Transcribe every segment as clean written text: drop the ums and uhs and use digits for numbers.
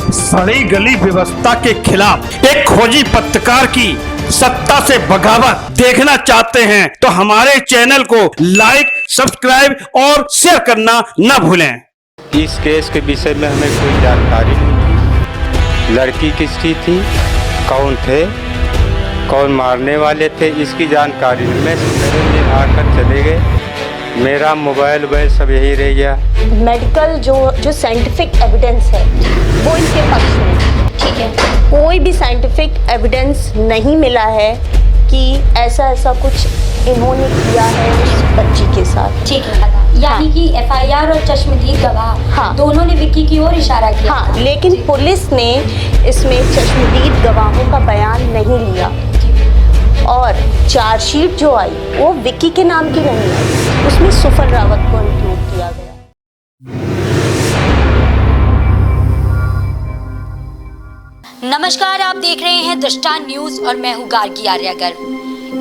सड़ी गली व्यवस्था के खिलाफ एक खोजी पत्रकार की सत्ता से बगावत देखना चाहते हैं तो हमारे चैनल को लाइक, सब्सक्राइब और शेयर करना न भूलें। इस केस के विषय में हमें कोई जानकारी नहीं थी। लड़की किसकी थी, कौन थे, कौन मारने वाले थे, इसकी जानकारी नहीं। मैं सुनहरे में आकर चले गए, मेरा मोबाइल सब यही रह गया। मेडिकल जो साइंटिफिक एविडेंस है वो इनके पक्ष में, ठीक है। कोई भी साइंटिफिक एविडेंस नहीं मिला है कि ऐसा कुछ इन्होंने किया है उस बच्ची के साथ, ठीक है। यानी कि एफआईआर और चश्मदीद गवाह दोनों ने विक्की की ओर इशारा किया। हाँ, लेकिन पुलिस ने इसमें चश्मदीद गवाहों का बयान नहीं लिया और चार्जशीट जो आई वो विक्की के नाम की नहीं आई, उसमें सुफल रावत को इंक्लूड किया गया। नमस्कार, आप देख रहे हैं दृष्टांत न्यूज और मैं हूँ गार्गी आर्यागर।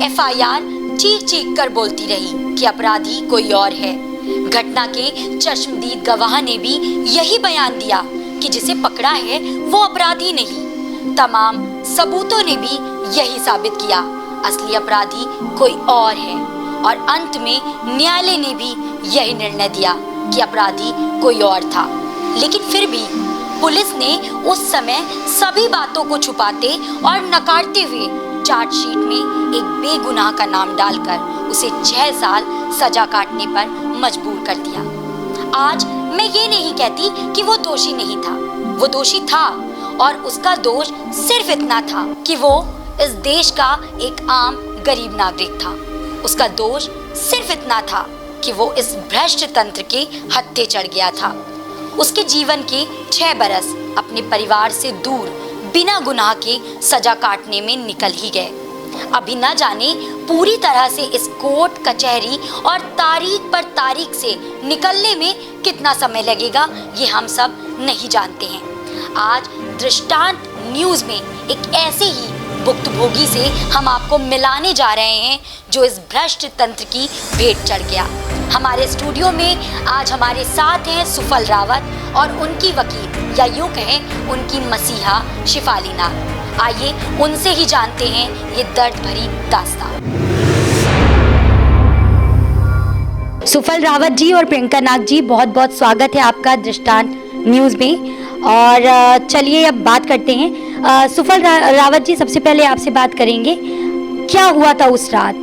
एफआईआर चीख कर बोलती रही कि अपराधी कोई और है। घटना के चश्मदीद गवाह ने भी यही बयान दिया कि जिसे पकड़ा है वो अपराधी नहीं। तमाम सबूतों ने भी यही साबित किया असली अपराधी कोई और है और अंत में न्यायालय ने भी यही निर्णय दिया कि अपराधी कोई और था। लेकिन फिर भी पुलिस ने उस समय सभी बातों को छुपाते और नकारते हुए चार्जशीट में एक बेगुनाह का नाम डालकर उसे 6 साल सजा काटने पर मजबूर कर दिया। आज मैं ये नहीं कहती कि वो दोषी नहीं था, वो दोषी था और उसका दोष सिर्फ इतना था कि वो इस देश का एक आम गरीब नागरिक था। उसका दोष सिर्फ इतना था कि वो इस भ्रष्ट तंत्र के हत्थे चढ़ गया था। उसके जीवन के 6 बरस अपने परिवार से दूर बिना गुनाह के सजा काटने में निकल ही गए। अभी न जाने पूरी तरह से इस कोर्ट कचहरी और तारीख पर तारीख से निकलने में कितना समय लगेगा, ये हम सब नहीं जानते हैं। आज दृष्टांत न्यूज में एक ऐसे ही भुक्तभोगी से हम आपको मिलाने जा रहे हैं जो इस भ्रष्ट तंत्र की भेंट चढ़ गया। हमारे स्टूडियो में आज हमारे साथ हैं सुफल रावत और उनकी वकील या यूं कहें उनकी मसीहा शिफाली नाग। आइए उनसे ही जानते हैं ये दर्द भरी दास्तान। सुफल रावत जी और प्रियंका नाग जी, बहुत बहुत स्वागत है आपका दृष्टांत न्यूज में। और चलिए अब बात करते हैं। सुफल रावत जी, सबसे पहले आपसे बात करेंगे, क्या हुआ था उस रात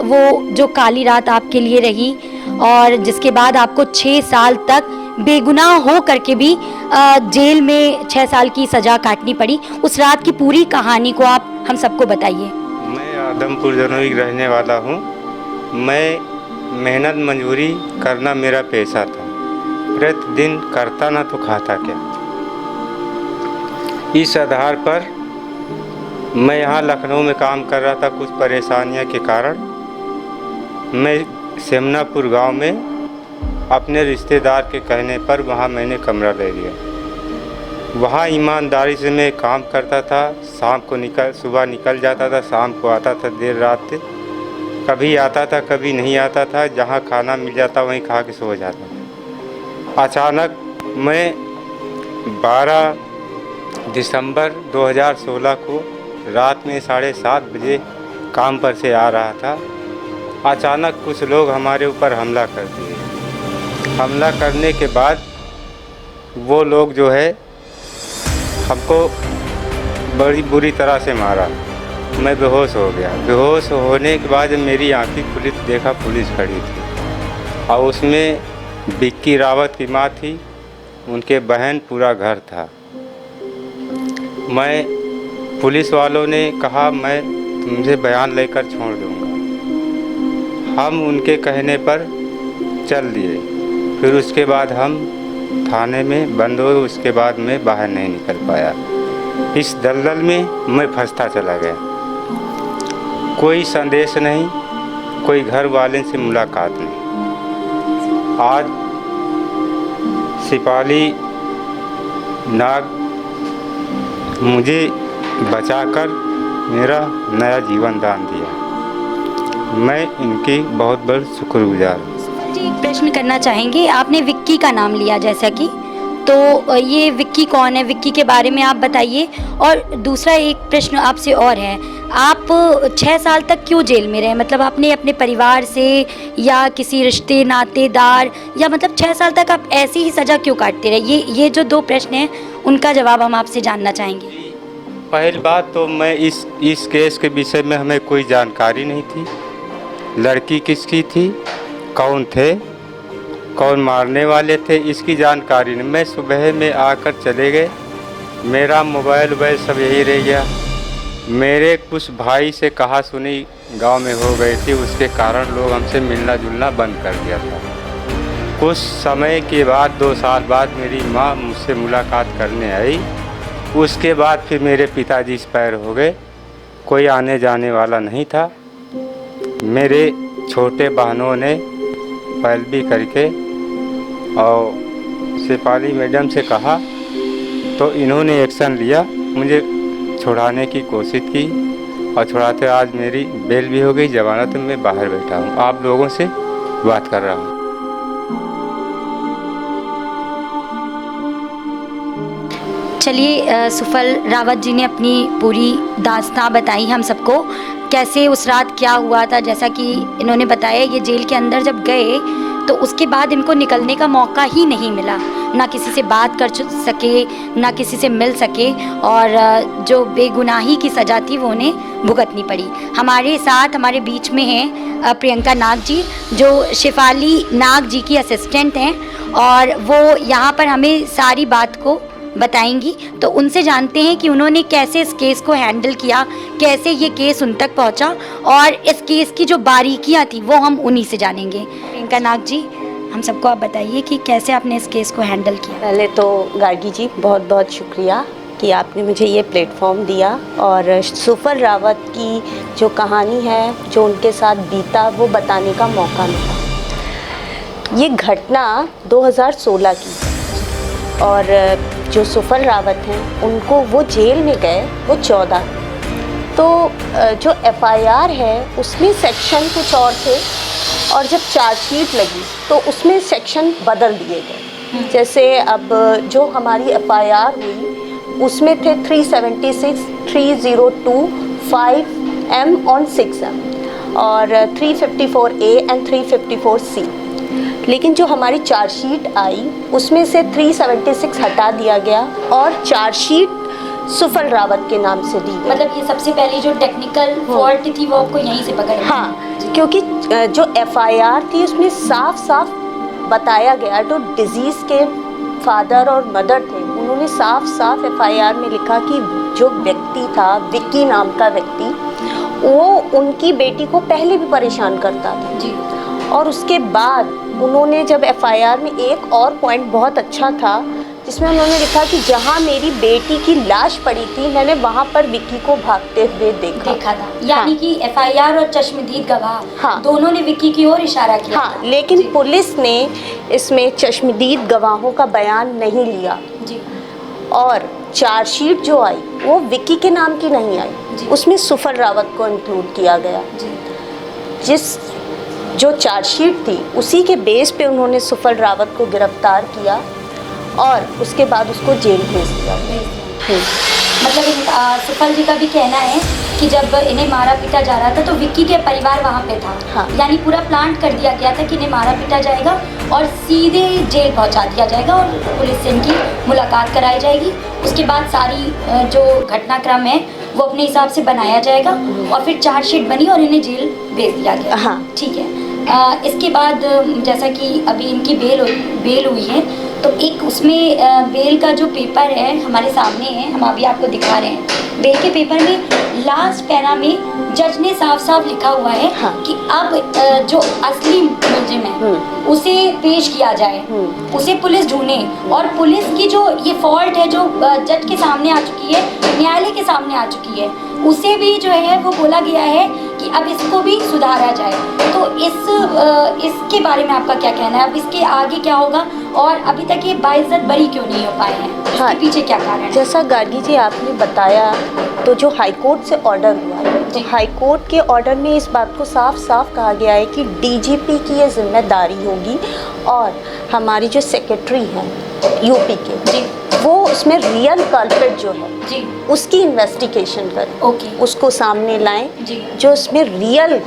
वो जो काली रात आपके लिए रही और जिसके बाद आपको 6 साल तक बेगुनाह हो करके भी जेल में 6 साल की सजा काटनी पड़ी। उस रात की पूरी कहानी को आप हम सबको बताइए। मैं आदमपुर जनोई रहने वाला हूँ। मैं मेहनत मजदूरी करना मेरा पेशा था। प्रतिदिन करता ना तो खाता क्या। इस आधार पर मैं यहाँ लखनऊ में काम कर रहा था। कुछ परेशानियों के कारण मैं सेमनापुर गांव में अपने रिश्तेदार के कहने पर वहाँ मैंने कमरा ले लिया। वहाँ ईमानदारी से मैं काम करता था। शाम को सुबह निकल जाता था, शाम को आता था देर रात से। कभी आता था, कभी नहीं आता था। जहाँ खाना मिल जाता वहीं खा के सो जाता था। अचानक मैं 12 दिसंबर 2016 को रात में 7:30 बजे काम पर से आ रहा था। अचानक कुछ लोग हमारे ऊपर हमला कर दिए। हमला करने के बाद वो लोग जो है हमको बड़ी बुरी तरह से मारा। मैं बेहोश हो गया। बेहोश होने के बाद मेरी आँखें खुली तो देखा पुलिस खड़ी थी और उसमें विक्की रावत की माँ थी, उनके बहन, पूरा घर था। मैं पुलिस वालों ने कहा मैं तुमसे बयान लेकर छोड़ दूंगा। हम उनके कहने पर चल दिए। फिर उसके बाद हम थाने में बंद हुए। उसके बाद मैं बाहर नहीं निकल पाया। इस दलदल में मैं फंसता चला गया। कोई संदेश नहीं, कोई घर वाले से मुलाकात नहीं। आज शिफाली नाग मुझे बचाकर मेरा नया जीवन दान दिया। मैं इनकी बहुत बहुत शुक्रगुजार हूँ। जी, एक प्रश्न करना चाहेंगे। आपने विक्की का नाम लिया, जैसा कि तो ये विक्की कौन है, विक्की के बारे में आप बताइए। और दूसरा एक प्रश्न आपसे और है, आप 6 साल तक क्यों जेल में रहे? मतलब आपने अपने परिवार से या किसी रिश्ते नातेदार, या मतलब 6 साल तक आप ऐसी ही सज़ा क्यों काटते रहे? ये जो 2 प्रश्न हैं उनका जवाब हम आपसे जानना चाहेंगे। पहली बात तो मैं इस केस के विषय में हमें कोई जानकारी नहीं थी। लड़की किसकी थी, कौन थे, कौन मारने वाले थे, इसकी जानकारी नहीं। मैं सुबह में आकर चले गए, मेरा मोबाइल सब यही रह गया। मेरे कुछ भाई से कहा सुनी गांव में हो गई थी, उसके कारण लोग हमसे मिलना जुलना बंद कर दिया था। कुछ समय के बाद 2 साल बाद मेरी माँ मुझसे मुलाकात करने आई। उसके बाद फिर मेरे पिताजी एक्सपायर हो गए, कोई आने जाने वाला नहीं था। मेरे छोटे बहनों ने पैरवी करके और शेफाली मैडम से कहा, तो इन्होंने एक्शन लिया, मुझे छुड़ाने की कोशिश की और छुड़ाते आज मेरी बेल भी हो गई, जमानत में मैं बाहर बैठा हूँ, आप लोगों से बात कर रहा हूँ। चलिए, सुफल रावत जी ने अपनी पूरी दास्तां बताई हम सबको, कैसे उस रात क्या हुआ था। जैसा कि इन्होंने बताया, ये जेल के अंदर जब गए तो उसके बाद इनको निकलने का मौका ही नहीं मिला, ना किसी से बात कर सके, ना किसी से मिल सके, और जो बेगुनाही की सज़ा थी वो उन्हें भुगतनी पड़ी। हमारे साथ हमारे बीच में हैं प्रियंका नाग जी, जो शेफाली नाग जी की असिस्टेंट हैं, और वो यहाँ पर हमें सारी बात को बताएंगी। तो उनसे जानते हैं कि उन्होंने कैसे इस केस को हैंडल किया, कैसे ये केस उन तक पहुंचा, और इस केस की जो बारीकियां थी वो हम उन्हीं से जानेंगे। प्रियंका नाग जी, हम सबको आप बताइए कि कैसे आपने इस केस को हैंडल किया। पहले तो गार्गी जी बहुत बहुत शुक्रिया कि आपने मुझे ये प्लेटफॉर्म दिया, और सुफल रावत की जो कहानी है, जो उनके साथ बीता, वो बताने का मौका मिला। ये घटना 2016 की, और जो सुफल रावत हैं उनको वो जेल में गए वो 14। तो जो FIR है उसमें सेक्शन कुछ और थे, और जब चार्जशीट लगी तो उसमें सेक्शन बदल दिए गए। जैसे अब जो हमारी FIR हुई उसमें थे 376, 302, 5M और 6M, और 354A एंड 354C। लेकिन जो हमारी चार्जशीट आई उसमें से 376 हटा दिया गया और चार्जशीट सुफल रावत के नाम से दी गई। मतलब ये सबसे पहली जो टेक्निकल फॉल्ट थी वो आपको यहीं से पकड़? हाँ, क्योंकि जो FIR थी उसमें साफ साफ बताया गया, जो डिजीज़ के फादर और मदर थे उन्होंने साफ साफ FIR में लिखा कि जो व्यक्ति था, विक्की नाम का व्यक्ति, वो उनकी बेटी को पहले भी परेशान करता था जी। और उसके बाद उन्होंने जब FIR में एक और पॉइंट बहुत अच्छा था, जिसमें उन्होंने लिखा कि जहाँ मेरी बेटी की लाश पड़ी थी मैंने वहाँ पर विक्की को भागते हुए देखा था। यानी कि FIR और चश्मदीद गवाह दोनों ने विक्की की ओर इशारा किया। हाँ, लेकिन पुलिस ने इसमें चश्मदीद गवाहों का बयान नहीं लिया जी। और चार्जशीट जो आई वो विक्की के नाम की नहीं आई, उसमें सुफल रावत को इंक्लूड किया गया जी। जिस जो चार्जशीट थी उसी के बेस पे उन्होंने सुफल रावत को गिरफ्तार किया और उसके बाद उसको जेल भेज दिया। मतलब सुफल जी का भी कहना है कि जब इन्हें मारा पीटा जा रहा था तो विक्की के परिवार वहाँ पे था। हाँ। यानी पूरा प्लान कर दिया गया था कि इन्हें मारा पीटा जाएगा और सीधे जेल पहुँचा दिया जाएगा और पुलिस से इनकी मुलाकात कराई जाएगी। उसके बाद सारी जो घटनाक्रम है वो अपने हिसाब से बनाया जाएगा और फिर चार्जशीट बनी और इन्हें जेल भेज दिया गया। हाँ, ठीक है। इसके बाद जैसा कि अभी इनकी बेल हुई है, तो एक उसमें बेल का जो पेपर है हमारे सामने है, हम अभी आपको दिखा रहे हैं। बेल के पेपर में लास्ट पैरा में जज ने साफ साफ लिखा हुआ है कि अब जो असली मुलजिम है उसे पेश किया जाए, उसे पुलिस ढूंढे। और पुलिस की जो ये फॉल्ट है जो जज के सामने आ चुकी है, न्यायालय के सामने आ चुकी है, उसे भी जो है वो बोला गया है कि अब इसको भी सुधारा जाए। तो इसके बारे में आपका क्या कहना है? अब इसके आगे क्या होगा और अभी तक ये बाइज्जत बरी क्यों नहीं हो पाए हैं? इसके पीछे क्या कारण है? जैसा गार्गी जी आपने बताया, तो जो हाई कोर्ट से ऑर्डर हुआ है, तो हाई कोर्ट के ऑर्डर में इस बात को साफ साफ कहा गया है कि DGP की ये जिम्मेदारी होगी और हमारी जो सेक्रेटरी हैं यूपी के जी वो उसमें रियल कल्प्रिट जो है जी उसकी इन्वेस्टिगेशन करें, ओके उसको सामने लाएं जी जो उसमें रियल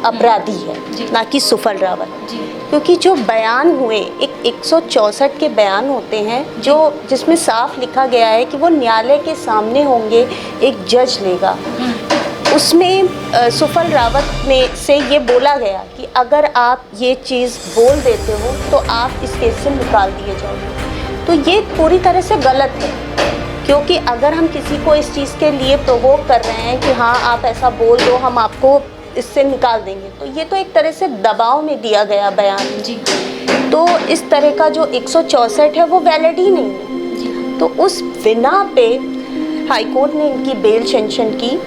अपराधी जी। है, ना कि सुफल रावत। जी क्योंकि जो बयान हुए एक 164 के बयान होते हैं जो जिसमें साफ लिखा गया है कि वो न्यायालय के सामने होंगे, एक जज लेगा। उसमें सुफल रावत में से ये बोला गया कि अगर आप ये चीज़ बोल देते हो तो आप इस केस से निकाल दिए जाओगे। तो ये पूरी तरह से गलत है, क्योंकि अगर हम किसी को इस चीज़ के लिए प्रोवोक कर रहे हैं कि हाँ आप ऐसा बोल दो, हम आपको इससे निकाल देंगे, तो ये तो एक तरह से दबाव में दिया गया बयान। जी तो इस तरह का जो 164 है वो वैलिड ही नहीं है। जी तो उस बिना पे हाई कोर्ट ने इनकी बेल सेंक्शन की।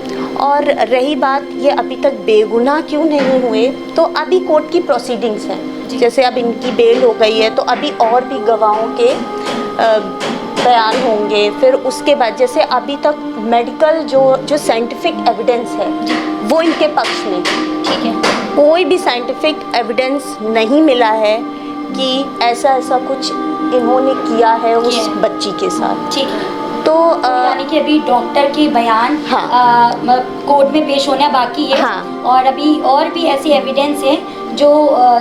और रही बात ये अभी तक बेगुनाह क्यों नहीं हुए, तो अभी कोर्ट की प्रोसीडिंग्स हैं। जैसे अब इनकी बेल हो गई है तो अभी और भी गवाहों के बयान होंगे। फिर उसके बाद जैसे अभी तक मेडिकल जो साइंटिफिक एविडेंस है वो इनके पक्ष में, ठीक है, कोई भी साइंटिफिक एविडेंस नहीं मिला है कि ऐसा कुछ इन्होंने किया है उस बच्ची के साथ। ठीक है। तो यानी कि अभी डॉक्टर के बयान कोर्ट में पेश होना बाकी है। हाँ। और अभी और भी ऐसी एविडेंस है जो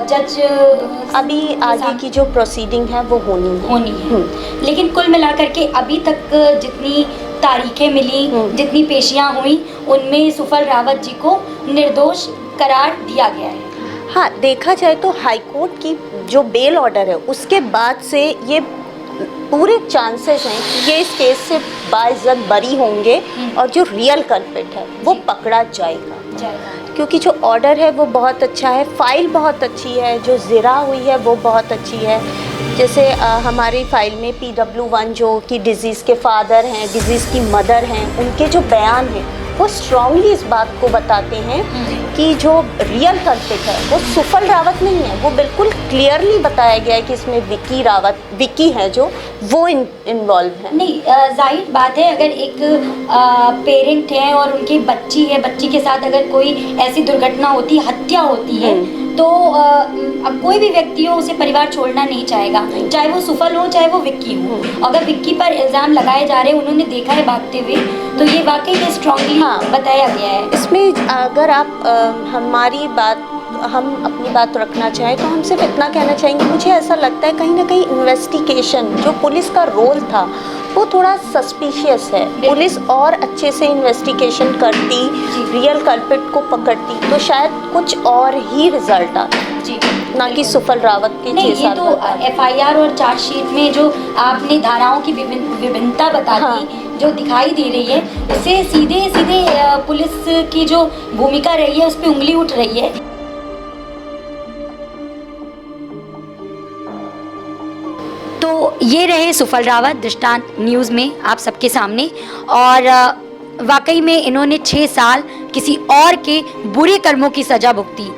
जज अभी आगे की जो प्रोसीडिंग है वो होनी है। लेकिन कुल मिलाकर के अभी तक जितनी तारीखें मिली, जितनी पेशियां हुई, उनमें सुफल रावत जी को निर्दोष करार दिया गया है। हाँ, देखा जाए तो हाई कोर्ट की जो बेल ऑर्डर है उसके बाद से ये पूरे चांसेस हैं कि ये इस केस से बाइज्जत बरी होंगे और जो रियल कल्प्रिट है वो पकड़ा जाएगा। क्योंकि जो ऑर्डर है वो बहुत अच्छा है, फाइल बहुत अच्छी है, जो ज़िरा हुई है वो बहुत अच्छी है। जैसे हमारी फाइल में PW1 जो कि डिज़ीज़ के फादर हैं, डिज़ीज़ की मदर हैं, उनके जो बयान हैं वो स्ट्रांगली इस बात को बताते हैं कि जो रियल कल्प्रिट है वो सुफल रावत नहीं है। वो बिल्कुल क्लियरली बताया गया है कि इसमें विक्की है जो वो इन्वॉल्व है। नहीं, जाहिर बात है, अगर एक पेरेंट है और उनकी बच्ची है, बच्ची के साथ अगर कोई ऐसी दुर्घटना होती, हत्या होती है, तो अब कोई भी व्यक्ति हो उसे परिवार छोड़ना नहीं चाहेगा, चाहे वो सुफल हो चाहे वो विक्की हो। अगर विक्की पर इल्ज़ाम लगाए जा रहे हैं, उन्होंने देखा है भागते हुए, तो ये वाकई में स्ट्रांगली बताया गया है। इसमें अगर आप हम अपनी बात रखना चाहें तो हम सिर्फ इतना कहना चाहेंगे, मुझे ऐसा लगता है कहीं ना कहीं इन्वेस्टिगेशन जो पुलिस का रोल था वो थोड़ा सस्पिशियस है। पुलिस और अच्छे से इन्वेस्टिगेशन करती, रियल कल्प्रिट को पकड़ती तो शायद कुछ और ही रिजल्ट आता, ना कि सुफल रावत के 6 साल। तो FIR और चार्जशीट में जो आपने धाराओं की विभिन्नता बता दी, जो दिखाई दे रही है, उससे सीधे पुलिस की जो भूमिका रही है उस पर उंगली उठ रही है। तो ये रहे सुफल रावत दृष्टांत न्यूज़ में आप सबके सामने। और वाकई में इन्होंने 6 साल किसी और के बुरे कर्मों की सज़ा भुगती,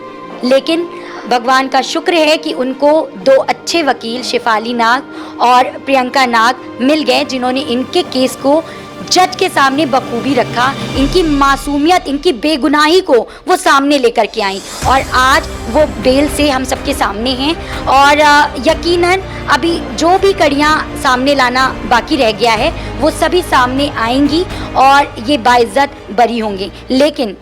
लेकिन भगवान का शुक्र है कि उनको 2 अच्छे वकील शिफाली नाग और प्रियंका नाग मिल गए, जिन्होंने इनके केस को जज के सामने बखूबी रखा, इनकी मासूमियत, इनकी बेगुनाही को वो सामने लेकर के आई और आज वो बेल से हम सबके सामने हैं। और यकीनन अभी जो भी कड़ियाँ सामने लाना बाकी रह गया है वो सभी सामने आएंगी और ये बाइज्जत बरी होंगे। लेकिन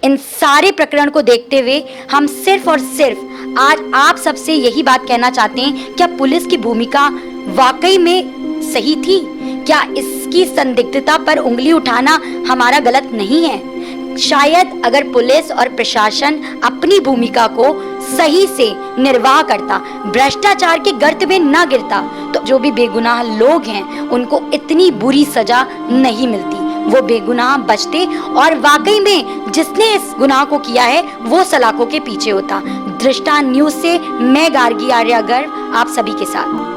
इन सारे प्रकरण को देखते हुए हम सिर्फ और सिर्फ आज आप सबसे यही बात कहना चाहते हैं, क्या पुलिस की भूमिका वाकई में सही थी? क्या इसकी संदिग्धता पर उंगली उठाना हमारा गलत नहीं है? शायद अगर पुलिस और प्रशासन अपनी भूमिका को सही से निर्वाह करता, भ्रष्टाचार के गर्त में न गिरता, तो जो भी बेगुनाह लोग हैं उनको इतनी बुरी सजा नहीं मिलती, वो बेगुनाह बचते और वाकई में जिसने इस गुनाह को किया है वो सलाखों के पीछे होता। दृष्टांत न्यूज़ से मैं गार्गी आर्या गर्ग आप सभी के साथ।